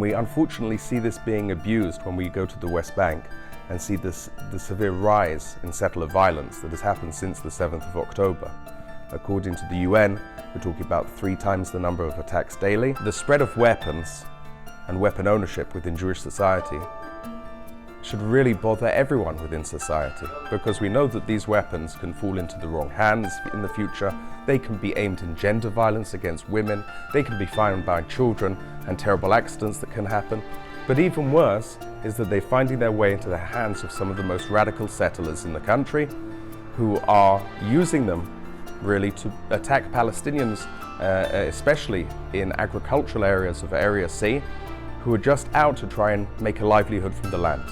We unfortunately see this being abused when we go to the West Bank and see the severe rise in settler violence that has happened since the 7th of October. According to the UN, we're talking about 3 times the number of attacks daily. The spread of weapons and weapon ownership within Jewish society should really bother everyone within society, because we know that these weapons can fall into the wrong hands in the future. They can be aimed in gender violence against women, they can be fired by children, and terrible accidents that can happen. But even worse is that they're finding their way into the hands of some of the most radical settlers in the country, who are using them really to attack Palestinians, especially in agricultural areas of Area C, who are just out to try and make a livelihood from the land.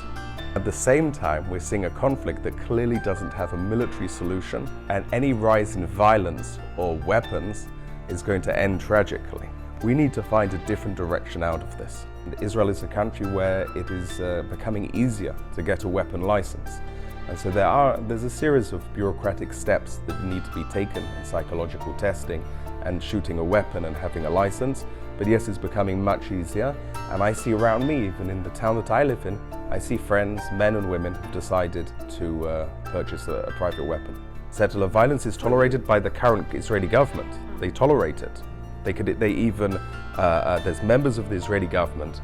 At the same time, we're seeing a conflict that clearly doesn't have a military solution, and any rise in violence or weapons is going to end tragically. We need to find a different direction out of this. Israel is a country where it is becoming easier to get a weapon license. And so there's a series of bureaucratic steps that need to be taken in psychological testing and shooting a weapon and having a license. But yes, it's becoming much easier. And I see around me, even in the town that I live in, I see friends, men and women, who've decided to purchase a private weapon. Settler violence is tolerated by the current Israeli government. They tolerate it. There's members of the Israeli government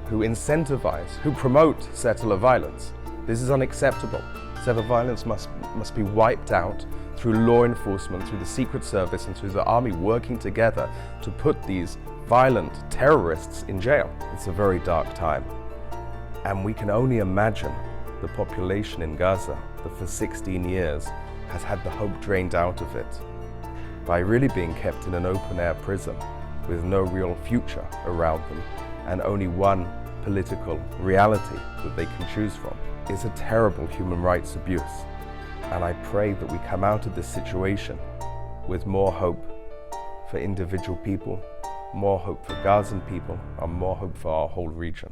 who incentivize, who promote settler violence. This is unacceptable. Settler violence must be wiped out through law enforcement, through the Secret Service and through the army working together to put these violent terrorists in jail. It's a very dark time. And we can only imagine the population in Gaza that for 16 years has had the hope drained out of it by really being kept in an open-air prison with no real future around them and only one political reality that they can choose from. It's a terrible human rights abuse. And I pray that we come out of this situation with more hope for individual people, more hope for Gazan people, and more hope for our whole region.